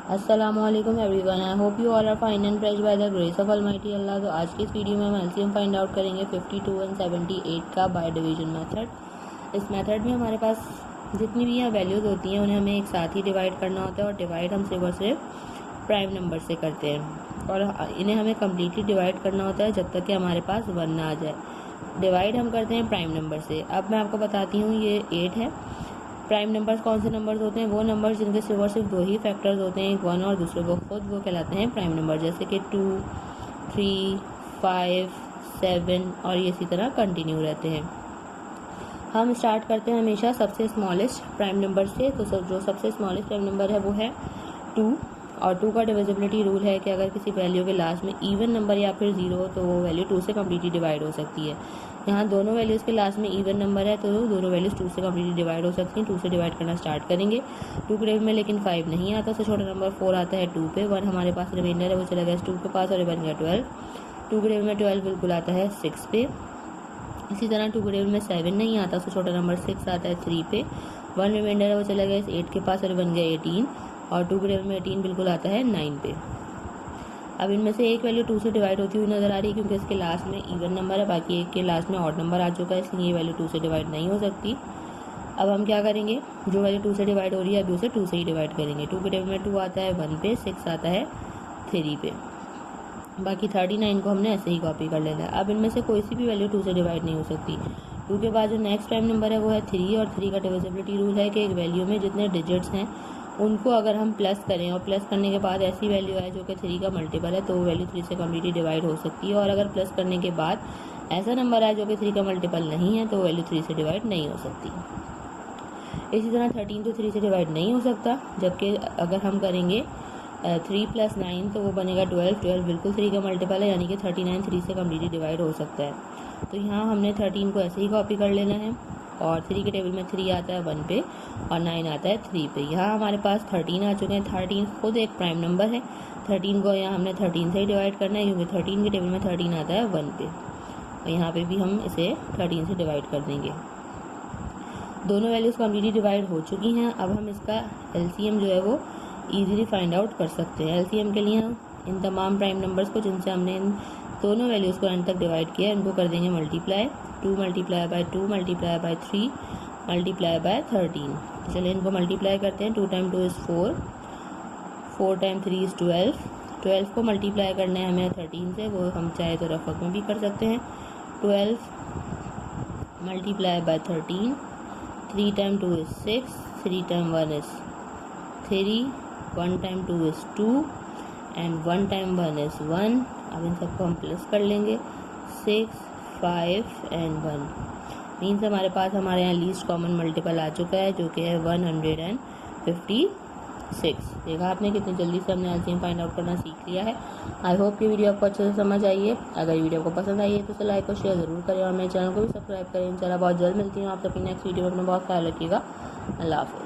अस्सलामुअलैकुम everyone, I hope you all are fine and blessed by the grace of Almighty Allah. तो आज की इस वीडियो में हम एलसीएम फाइंड आउट करेंगे 52 एंड 78 का बाय डिवीजन मेथड। इस मेथड में हमारे पास जितनी भी यहाँ वैल्यूज़ होती हैं उन्हें हमें एक साथ ही डिवाइड करना होता है और डिवाइड हम सिर्फ और सिर्फ प्राइम नंबर से करते हैं और इन्हें हमें कम्प्लीटली डिवाइड करना होता है जब तक कि हमारे पास 1 ना आ जाए। डिवाइड हम करते हैं प्राइम नंबर से। अब मैं आपको बताती हूँ, ये 8 है। प्राइम नंबर्स कौन से नंबर्स होते हैं? वो नंबर्स जिनके सिर्फ और सिर्फ 2 ही फैक्टर्स होते हैं, एक 1 और दूसरे वो खुद, वो कहलाते हैं प्राइम नंबर। जैसे कि 2, 3, 5, 7 और ये इसी तरह कंटिन्यू रहते हैं। हम स्टार्ट करते हैं हमेशा सबसे स्मॉलेस्ट प्राइम नंबर से। तो जो सबसे स्मॉलेस्ट प्राइम नंबर है वो है 2 और 2 का डिविजिबिलिटी रूल है कि अगर किसी वैल्यू के लास्ट में इवन नंबर या फिर 0 हो तो वो वैल्यू 2 से कम्प्लीटली डिवाइड हो सकती है। यहाँ दोनों वैल्यूज़ के लास्ट में इवन नंबर है तो दोनों वैल्यूज़ 2 से कम्प्लीटली डिवाइड हो सकती हैं। 2 से डिवाइड करना स्टार्ट करेंगे। 2 के टेबल में लेकिन 5 नहीं आता, तो छोटा नंबर 4 आता है 2 पे। 1 हमारे पास रिमाइंडर है, वो चला गया 2 के पास और ये बन गया 12। 2 के टेबल में 12 बिल्कुल आता है 6 पे। इसी तरह 2 के टेबल में 7 नहीं आता, तो छोटा नंबर 6 आता है 3 पे। 1 रिमाइंडर है, वो चला गया 8 के पास और बन गया 18 और 2 के टेबल में 18 बिल्कुल आता है 9 पे। अब इनमें से एक वैल्यू 2 से डिवाइड होती हुई नज़र आ रही है क्योंकि इसके लास्ट में इवन नंबर है, बाकी एक के लास्ट में ऑड नंबर आ चुका है, इसलिए ये वैल्यू 2 से डिवाइड नहीं हो सकती। अब हम क्या करेंगे, जो वैल्यू 2 से डिवाइड हो रही है अभी उसे 2 से ही डिवाइड करेंगे। 2 के टेबल में 2 आता है 1 पे, 6 आता है 3 पे, बाकी 39 को हमने ऐसे ही कॉपी कर लेना है। अब इनमें से कोई सी भी वैल्यू 2 से डिवाइड नहीं हो सकती। 2 के बाद जो नेक्स्ट प्राइम नंबर है वो है 3 और 3 का डिविजिबिलिटी रूल है कि एक वैल्यू में जितने डिजिट्स हैं उनको अगर हम प्लस करें और प्लस करने के बाद ऐसी वैल्यू है जो कि 3 का मल्टीपल है तो वो वैल्यू 3 से कम्प्लीटली डिवाइड हो सकती है। और अगर प्लस करने के बाद ऐसा नंबर है जो कि 3 का मल्टीपल नहीं है तो वो वैल्यू 3 से डिवाइड नहीं हो सकती। इसी तरह 13 तो 3 से डिवाइड नहीं हो सकता, जबकि अगर हम करेंगे 3 + 9 तो वो बनेगा 12। 12 बिल्कुल 3 का मल्टीपल है, यानी कि 39 3 से कम्प्लीटली डिवाइड हो सकता है। तो यहाँ हमने 13 को ऐसे ही कॉपी कर लेना है और 3 के टेबल में 3 आता है 1 पे और 9 आता है 3 पे। यहाँ हमारे पास 13 आ चुके हैं। 13 खुद एक प्राइम नंबर है। 13 को यहाँ हमने 13 से ही डिवाइड करना है क्योंकि 13 के टेबल में 13 आता है 1 पे और यहाँ पे भी हम इसे 13 से डिवाइड कर देंगे। दोनों वैल्यूज़ कम्प्लीटली डिवाइड हो चुकी हैं। अब हम इसका एलसीएम जो है वो ईजिली फाइंड आउट कर सकते हैं। एलसीएम के लिए हम इन तमाम प्राइम नंबर्स को जिनसे हमने इन दोनों वैल्यूज़ को एंड तक डिवाइड किया है उनको कर देंगे multiply. 2 multiply by 2 multiply by 3 multiply by 13। तो चलिए इनको मल्टीप्लाई करते हैं। 2 × 2 = 4, 4 × 3 = 12। 12 को मल्टीप्लाई करना है हमें 13 से, वो हम चाहे तो रफक में भी कर सकते हैं। 12 मल्टीप्लाई बाय 13, 3 × 2 = 6, 3 × 1 = 3, 1 × 2 = 2 एंड 1 × 1 = 1। अब इन सबको हम प्लस कर लेंगे। 6, 5 एंड 1 मीन्स हमारे पास हमारे यहाँ लीस्ट कॉमन मल्टीपल आ चुका है जो कि है 156। देखा आपने कितनी जल्दी से हमने एलसीएम फाइंड आउट करना सीख लिया है। आई होप ये वीडियो आपको अच्छे से समझ आई है। अगर ये वीडियो आपको पसंद आई है तो उसे लाइक और शेयर ज़रूर करें और मेरे चैनल को भी सब्सक्राइब करें। इंशाल्लाह बहुत जल्द मिलती हूँ आप सबकी नेक्स्ट वीडियो में। अपना बहुत ख्याल रखिएगा। अल्लाह हाफ़िज़।